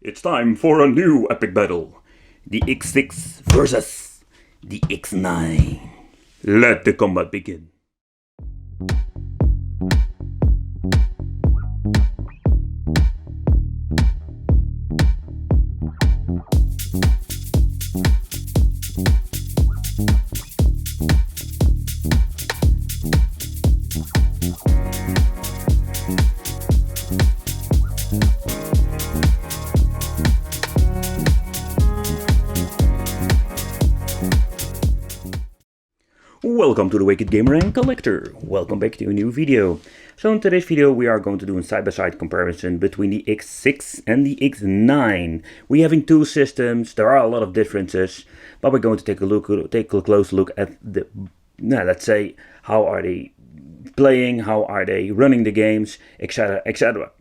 It's time for a new epic battle. The X6 versus the X9. Let the combat begin. Welcome to the Wicked Gamer and Collector. Welcome back to a new video. So in today's video we are going to do a side-by-side comparison between the X6 and the X9. We're having two systems, there are a lot of differences, but we're going to take a close look at the, let's say, how are they playing, how are they running the games, etc, etc.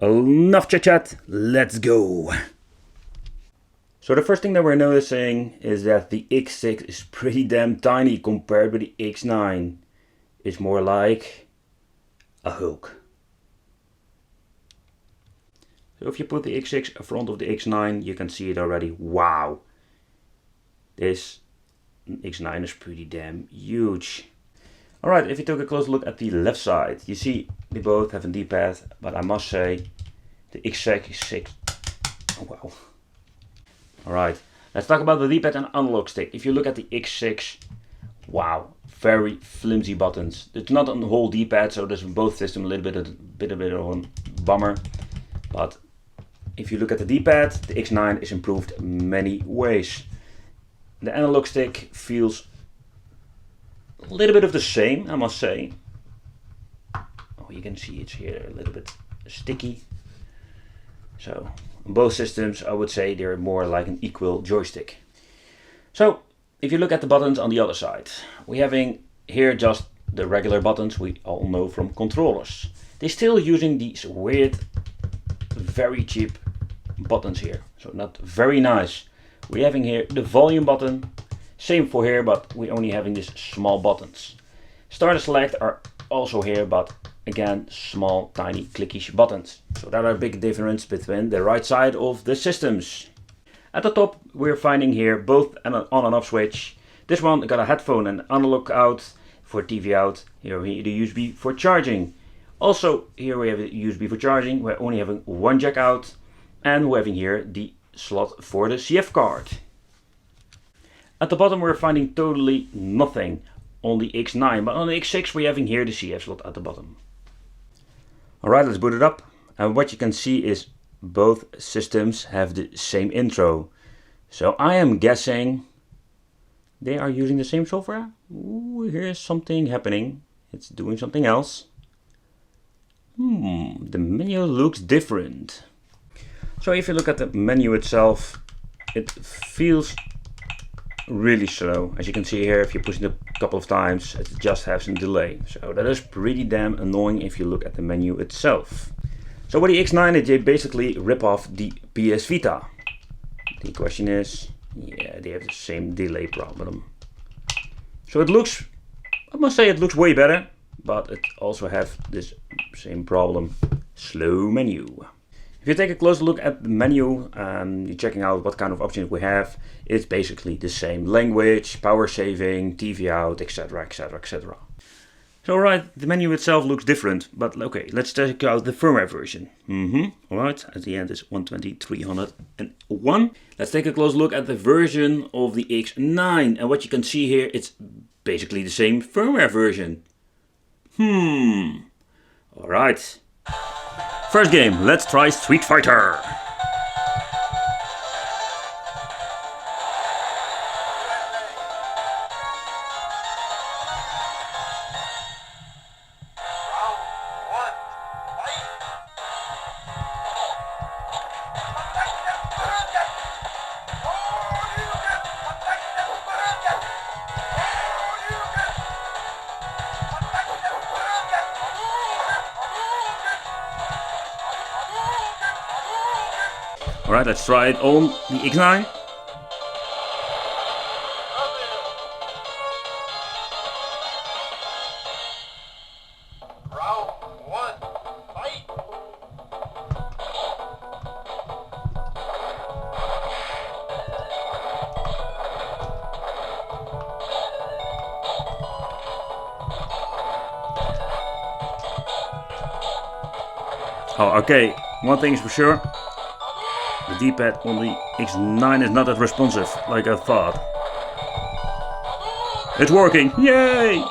Enough chit chat, let's go! So the first thing that we're noticing is that the X6 is pretty damn tiny compared with the X9. It's more like a Hulk. So if you put the X6 in front of the X9, you can see it already. Wow! This X9 is pretty damn huge. Alright, if you take a close look at the left side, you see they both have a D-pad, but I must say the X6, oh wow. Alright, let's talk about the D-pad and analog stick. If you look at the X6, wow, very flimsy buttons. It's not on the whole D-pad, so there's in both systems a little bit of a bummer. But if you look at the D-pad, the X9 is improved many ways. The analog stick feels a little bit of the same, I must say. Oh, you can see it's here a little bit sticky. So on both systems, I would say they're more like an equal joystick. So if you look at the buttons on the other side, we're having here just the regular buttons we all know from controllers. They're still using these weird, very cheap buttons here. So not very nice. We're having here the volume button, same for here, but we're only having these small buttons. Start and select are also here, but again, small, tiny, clickish buttons. So there are a big difference between the right side of the systems. At the top, we're finding here both an on and off switch. This one got a headphone and analog out for TV out. Here we the USB for charging. Also, here we have a USB for charging. We're only having one jack out, and we're having here the slot for the CF card. At the bottom, we're finding totally nothing on the X9, but on the X6, we're having here the CF slot at the bottom. Alright, let's boot it up, and what you can see is both systems have the same intro. So I am guessing they are using the same software. Ooh, here's something happening. It's doing something else. The menu looks different. So if you look at the menu itself, it feels really slow. As you can see here, if you push it a couple of times, it just has some delay. So that is pretty damn annoying if you look at the menu itself. So with the X9, they basically rip off the PS Vita. The question is, yeah, they have the same delay problem. So it looks, I must say it looks way better, but it also has this same problem, slow menu. If you take a closer look at the menu, you're checking out what kind of options we have. It's basically the same language, power saving, TV out, etc, etc, etc. So alright, the menu itself looks different, but okay, let's check out the firmware version. Alright, at the end is 120.301. Let's take a close look at the version of the X9, and what you can see here, it's basically the same firmware version. Alright. First game, let's try Street Fighter. Alright, let's try it on the X9. Oh, okay, one thing is for sure. The D-pad on the X9 is not as responsive like I thought. It's working, yay!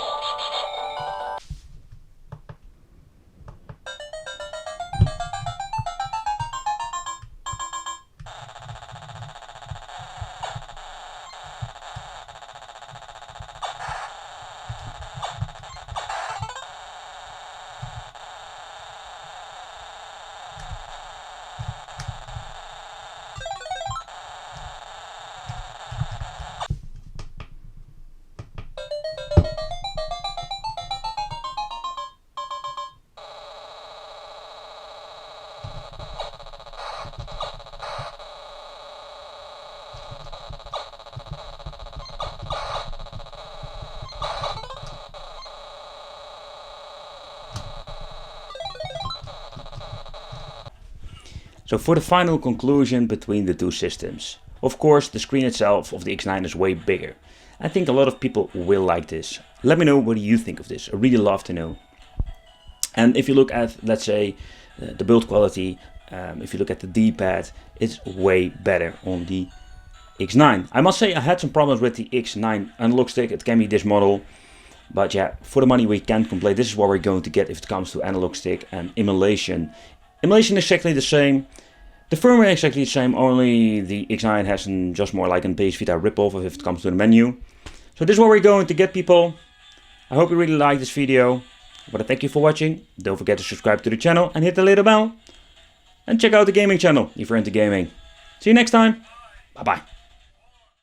So for the final conclusion between the two systems. Of course, the screen itself of the X9 is way bigger. I think a lot of people will like this. Let me know what you think of this. I really love to know. And if you look at, let's say, the build quality, if you look at the D-pad, it's way better on the X9. I must say I had some problems with the X9 analog stick. It can be this model. But yeah, for the money we can't complain. This is what we're going to get if it comes to analog stick and emulation. Emulation is exactly the same. The firmware is exactly the same, only the X9 has just more like a base Vita ripoff if it comes to the menu. So this is what we're going to get, people. I hope you really like this video. But I thank you for watching. Don't forget to subscribe to the channel and hit the little bell. And check out the gaming channel if you're into gaming. See you next time. Bye bye.